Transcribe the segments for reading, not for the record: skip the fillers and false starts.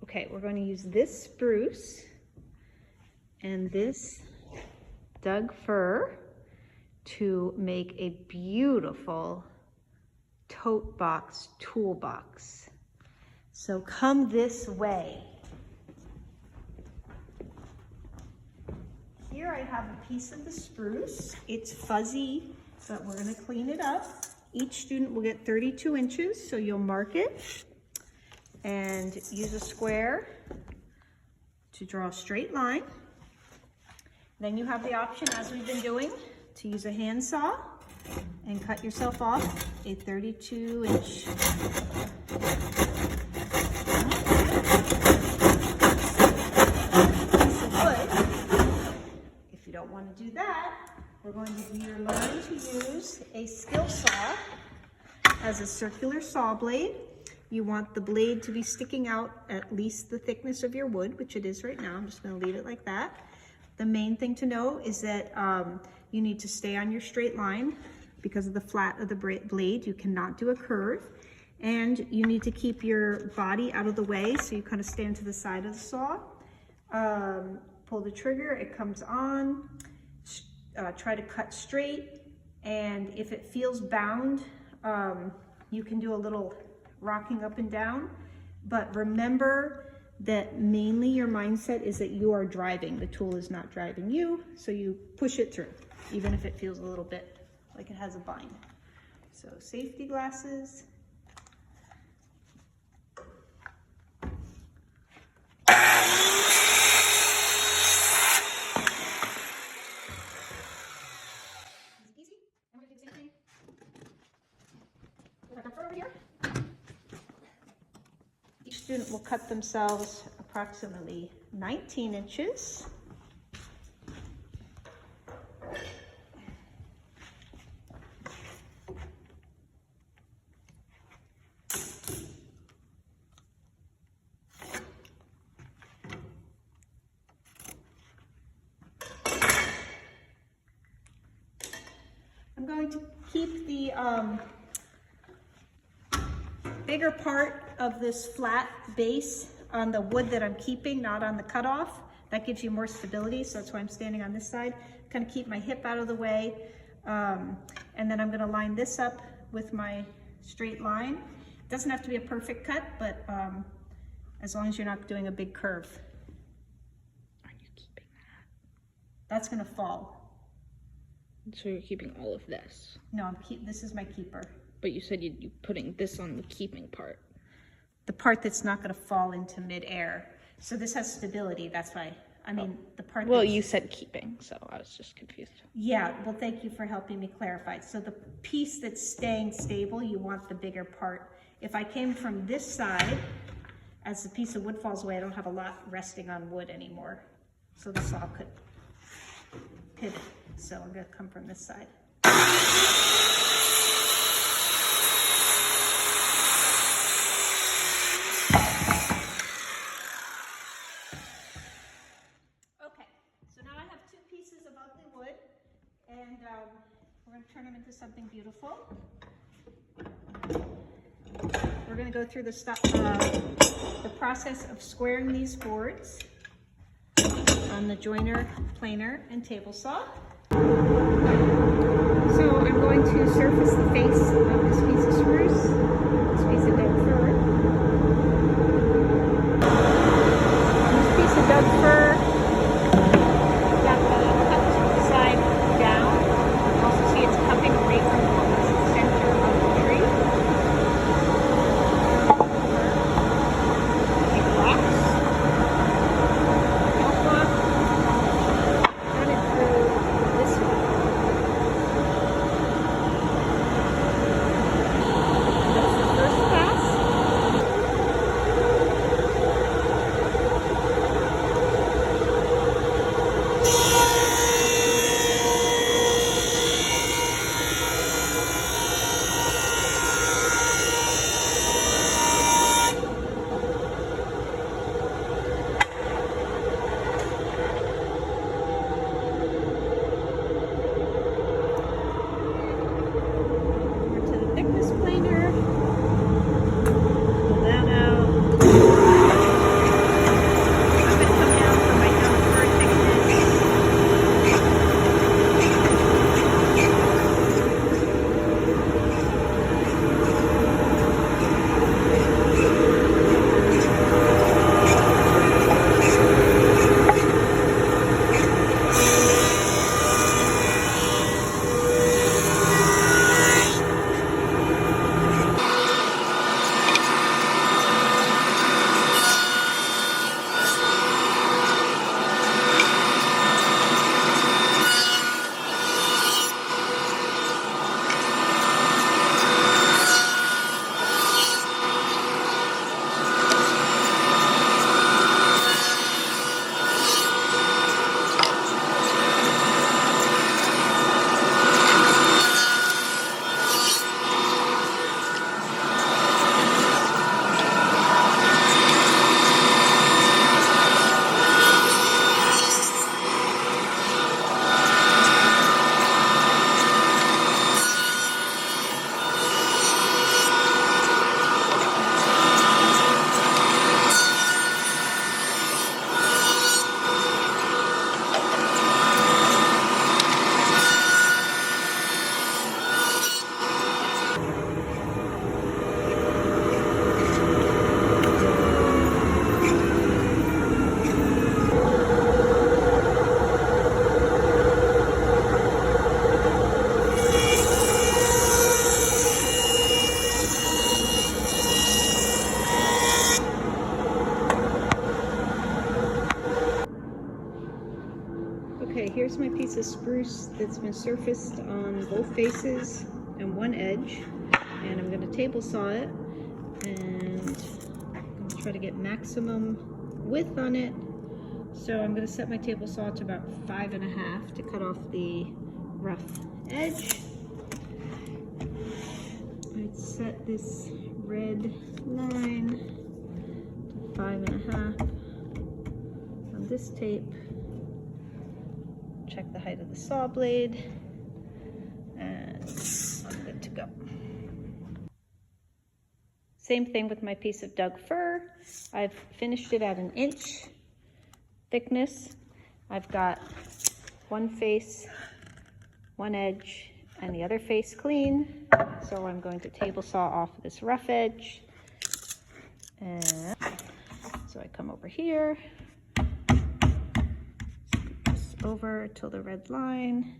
Okay, we're going to use this spruce and this Doug fir to make a beautiful tote box toolbox. So come this way. Here I have a piece of the spruce. It's fuzzy, but we're going to clean it up. Each student will get 32 inches, so you'll mark it and use a square to draw a straight line. Then you have the option, as we've been doing, to use a handsaw and cut yourself off a 32-inch piece of wood. If you don't want to do that, we're going to learn to use a skill saw as a circular saw blade. You want the blade to be sticking out at least the thickness of your wood, which it is right now. I'm just going to leave it like that. The main thing to know is that you need to stay on your straight line because of the flat of the blade. You cannot do a curve. And you need to keep your body out of the way, so you kind of stand to the side of the saw. Pull the trigger, it comes on. Try to cut straight, and if it feels bound, you can do a little rocking up and down. But remember that mainly your mindset is that you are driving. The tool is not driving you, so you push it through, even if it feels a little bit like it has a bind. So safety glasses. Each student will cut themselves approximately 19 inches. I'm going to keep the bigger part of this flat base on the wood that I'm keeping, not on the cutoff. That gives you more stability, so that's why I'm standing on this side. Kind of keep my hip out of the way. And then I'm gonna line this up with my straight line. It doesn't have to be a perfect cut, but as long as you're not doing a big curve. Are you keeping that? That's gonna fall. So you're keeping all of this? No, this is my keeper. But you said you're putting this on the keeping part. The part that's not going to fall into midair. So this has stability, that's why. I mean, the part Well, you said keeping, so I was just confused. Yeah, well, thank you for helping me clarify. So the piece that's staying stable, you want the bigger part. If I came from this side, as the piece of wood falls away, I don't have a lot resting on wood anymore. So the saw could pivot. So I'm going to come from this side. And we're going to turn them into something beautiful. We're going to go through the process of squaring these boards on the joiner, planer, and table saw. So I'm going to surface the face of this piece of spruce, this piece of Doug fir. On this piece of Doug fir, first pass. here's my piece of spruce that's been surfaced on both faces and one edge. And I'm going to table saw it. And I'm going to try to get maximum width on it. So I'm going to set my table saw to about 5.5 to cut off the rough edge. I'd set this red line to 5.5 on this tape. Check the height of the saw blade, and I'm good to go. Same thing with my piece of Doug fir. I've finished it at 1 inch thickness. I've got one face, one edge, and the other face clean. So I'm going to table saw off this rough edge. And so I come over here, this over till the red line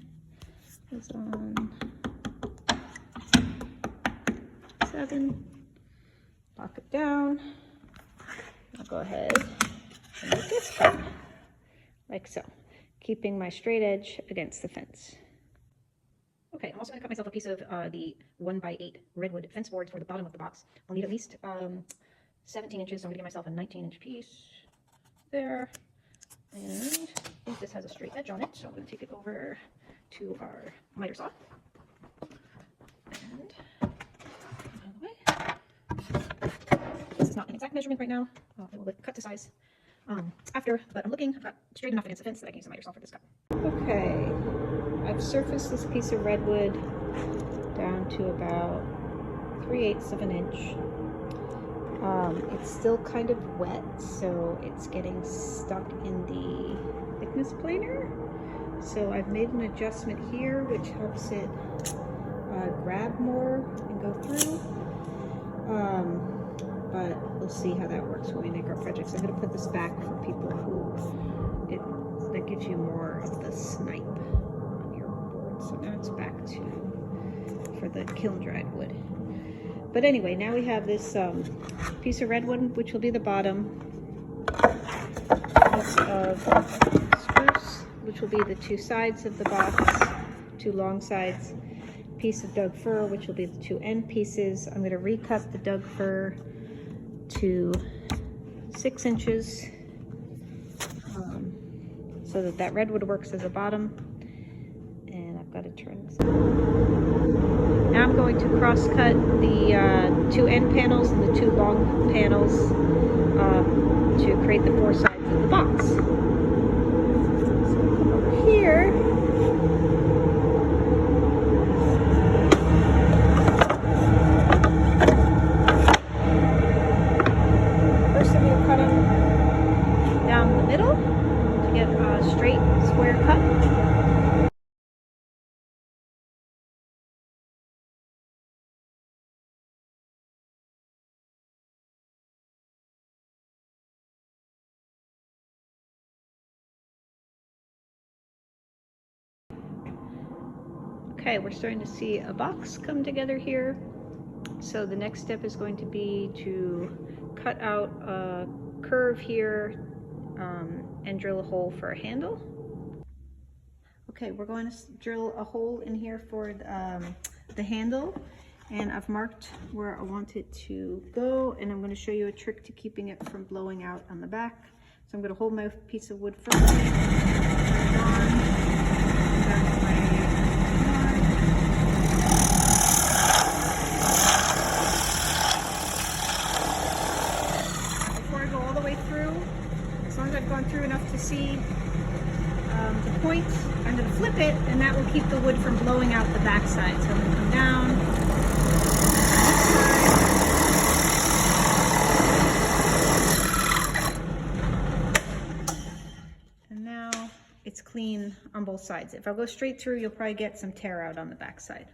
is on 7. Lock it down. I'll go ahead and make this cut, like so, keeping my straight edge against the fence. Okay, I'm also going to cut myself a piece of the 1x8 redwood fence board for the bottom of the box. I'll need at least 17 inches, so I'm going to give myself a 19-inch piece there. And I think this has a straight edge on it, so I'm going to take it over to our miter saw. And out of the way. This is not an exact measurement right now. It will cut to size after, but I'm looking. I've got straight enough against the fence that I can use a miter saw for this cut. Okay, I've surfaced this piece of redwood down to about 3/8 of an inch. It's still kind of wet, so it's getting stuck in the thickness planer. So I've made an adjustment here, which helps it grab more and go through. But we'll see how that works when we make our projects. I'm going to put this back for people who that gives you more of the snipe on your board. So now it's back to for the kiln dried wood. But anyway, now we have this piece of redwood, which will be the bottom, piece of spruce, which will be the 2 sides of the box, 2 long sides, piece of Doug fir, which will be the 2 end pieces. I'm going to recut the Doug fir to 6 inches so that redwood works as a bottom. And I've got to turn this. Now I'm going to cross cut the 2 end panels and the 2 long panels to create the 4 sides of the box. So come over here. First I'm going to cut them down the middle to get a straight square cut. Okay, we're starting to see a box come together here. So the next step is going to be to cut out a curve here and drill a hole for a handle. Okay, we're going to drill a hole in here for the handle, and I've marked where I want it to go, and I'm going to show you a trick to keeping it from blowing out on the back. So I'm going to hold my piece of wood first. I've gone through enough to see the point, I'm going to flip it, and that will keep the wood from blowing out the back side. So I'm going to come down and now it's clean on both sides. If I go straight through, you'll probably get some tear out on the back side.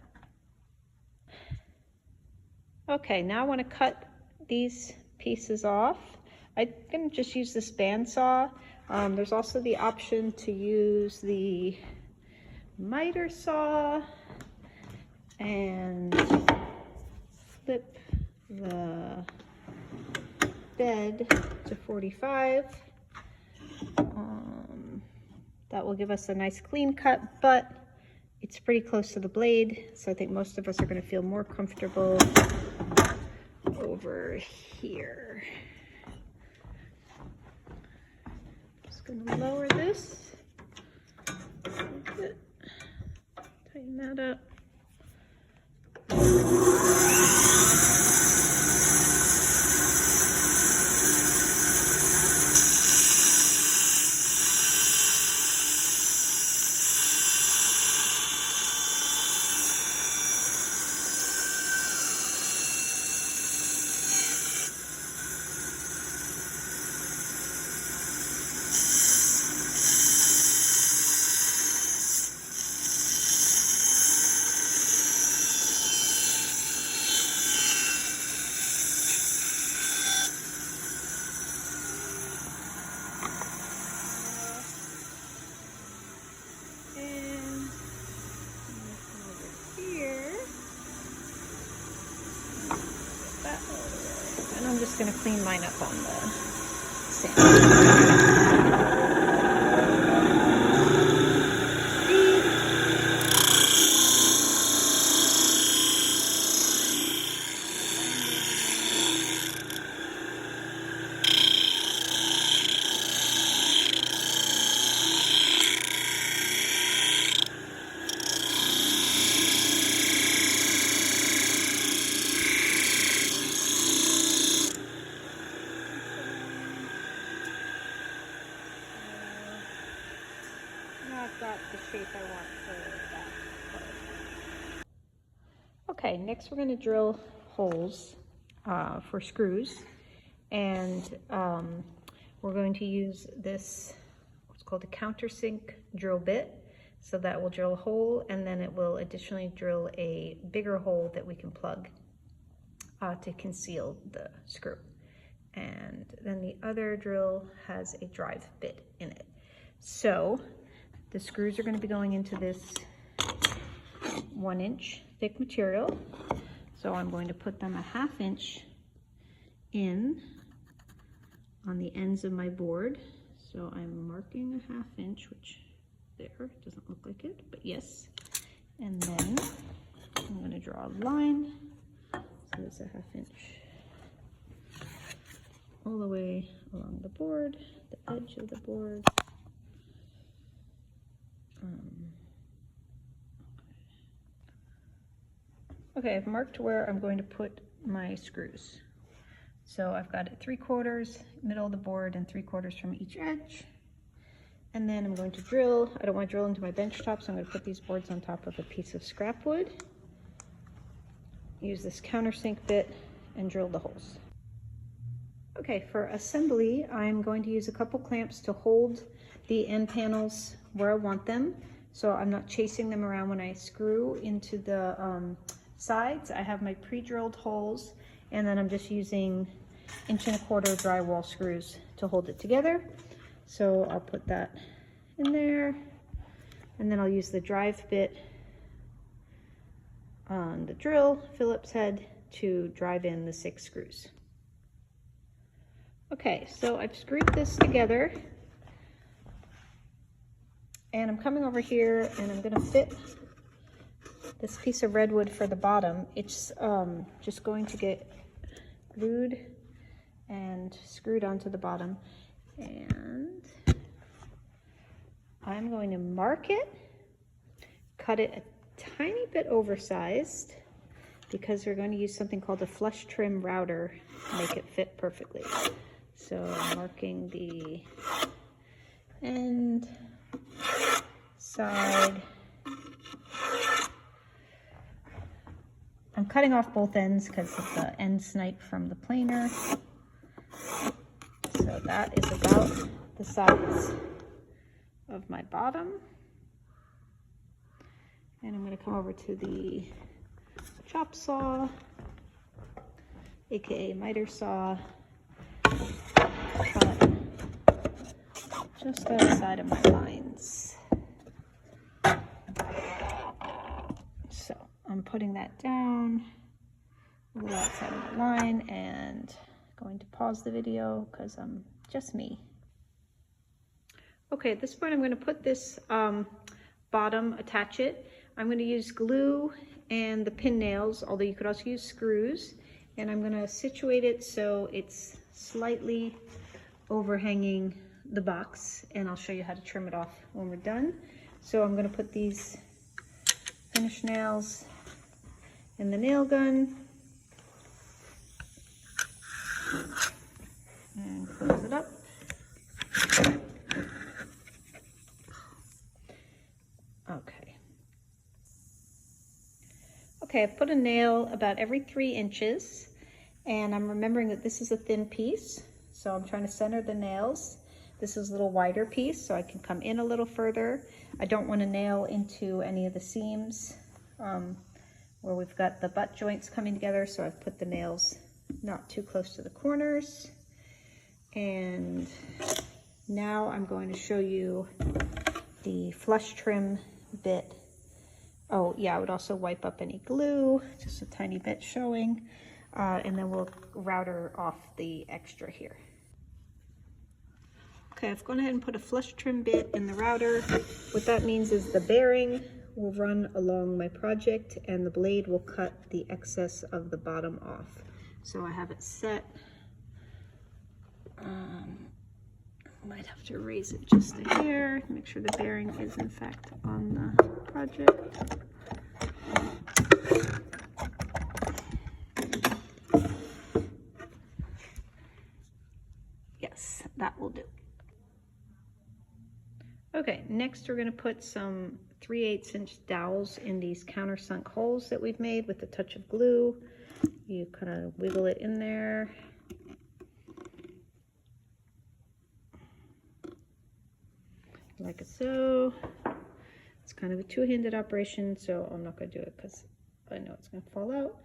Okay, now I want to cut these pieces off. I'm going to just use this bandsaw. There's also the option to use the miter saw and flip the bed to 45. That will give us a nice clean cut, but it's pretty close to the blade, so I think most of us are going to feel more comfortable over here. Just going to lower this a little bit, tighten that up. And I'm just going to clean mine up on the sand. I've got the shape I want for that part. Okay, next we're going to drill holes for screws, and we're going to use this, what's called a countersink drill bit. So that will drill a hole, and then it will additionally drill a bigger hole that we can plug to conceal the screw. And then the other drill has a drive bit in it. So the screws are going to be going into this 1-inch thick material. So I'm going to put them a 1/2 inch in on the ends of my board. So I'm marking a 1/2 inch, which there doesn't look like it, but yes. And then I'm going to draw a line. So it's a 1/2 inch all the way along the board, the edge of the board. Okay, I've marked where I'm going to put my screws. So I've got it 3/4, middle of the board, and 3/4 from each edge. And then I'm going to drill. I don't want to drill into my bench top, so I'm going to put these boards on top of a piece of scrap wood. Use this countersink bit and drill the holes. Okay, for assembly, I'm going to use a couple clamps to hold the end panels where I want them, so I'm not chasing them around when I screw into the sides. I have my pre-drilled holes, and then I'm just using 1¼ drywall screws to hold it together. So I'll put that in there, and then I'll use the drive bit on the drill Phillips head to drive in the 6 screws. Okay, so I've screwed this together, and I'm coming over here and I'm going to fit this piece of redwood for the bottom. It's just going to get glued and screwed onto the bottom, and I'm going to mark it, cut it a tiny bit oversized, because we're going to use something called a flush trim router to make it fit perfectly. So I'm marking the end, side. I'm cutting off both ends because of the end snipe from the planer. So that is about the size of my bottom. And I'm going to come over to the chop saw, aka miter saw, cut just outside of my lines. So I'm putting that down a little outside of my line and going to pause the video because I'm just me. Okay, at this point I'm going to put this bottom, attach it. I'm going to use glue and the pin nails, although you could also use screws. And I'm going to situate it so it's slightly overhanging the box, and I'll show you how to trim it off when we're done. So I'm going to put these finish nails in the nail gun and close it up. Okay, I've put a nail about every 3 inches, and I'm remembering that this is a thin piece, so I'm trying to center the nails. This is a little wider piece, so I can come in a little further. I don't want to nail into any of the seams where we've got the butt joints coming together, so I've put the nails not too close to the corners. And now I'm going to show you the flush trim bit. Oh yeah, I would also wipe up any glue, just a tiny bit showing, and then we'll router off the extra here. Okay, I've gone ahead and put a flush trim bit in the router. What that means is the bearing will run along my project and the blade will cut the excess of the bottom off. So I have it set. Might have to raise it just a hair, make sure the bearing is in fact on the project. Yes, that will do. Okay, next we're going to put some 3/8 inch dowels in these countersunk holes that we've made with a touch of glue. You kind of wiggle it in there. Like so. It's kind of a two-handed operation, so I'm not going to do it because I know it's going to fall out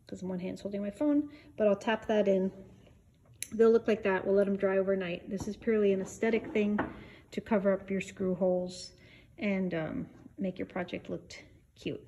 because one hand's holding my phone, but I'll tap that in. They'll look like that. We'll let them dry overnight. This is purely an aesthetic thing to cover up your screw holes and make your project look cute.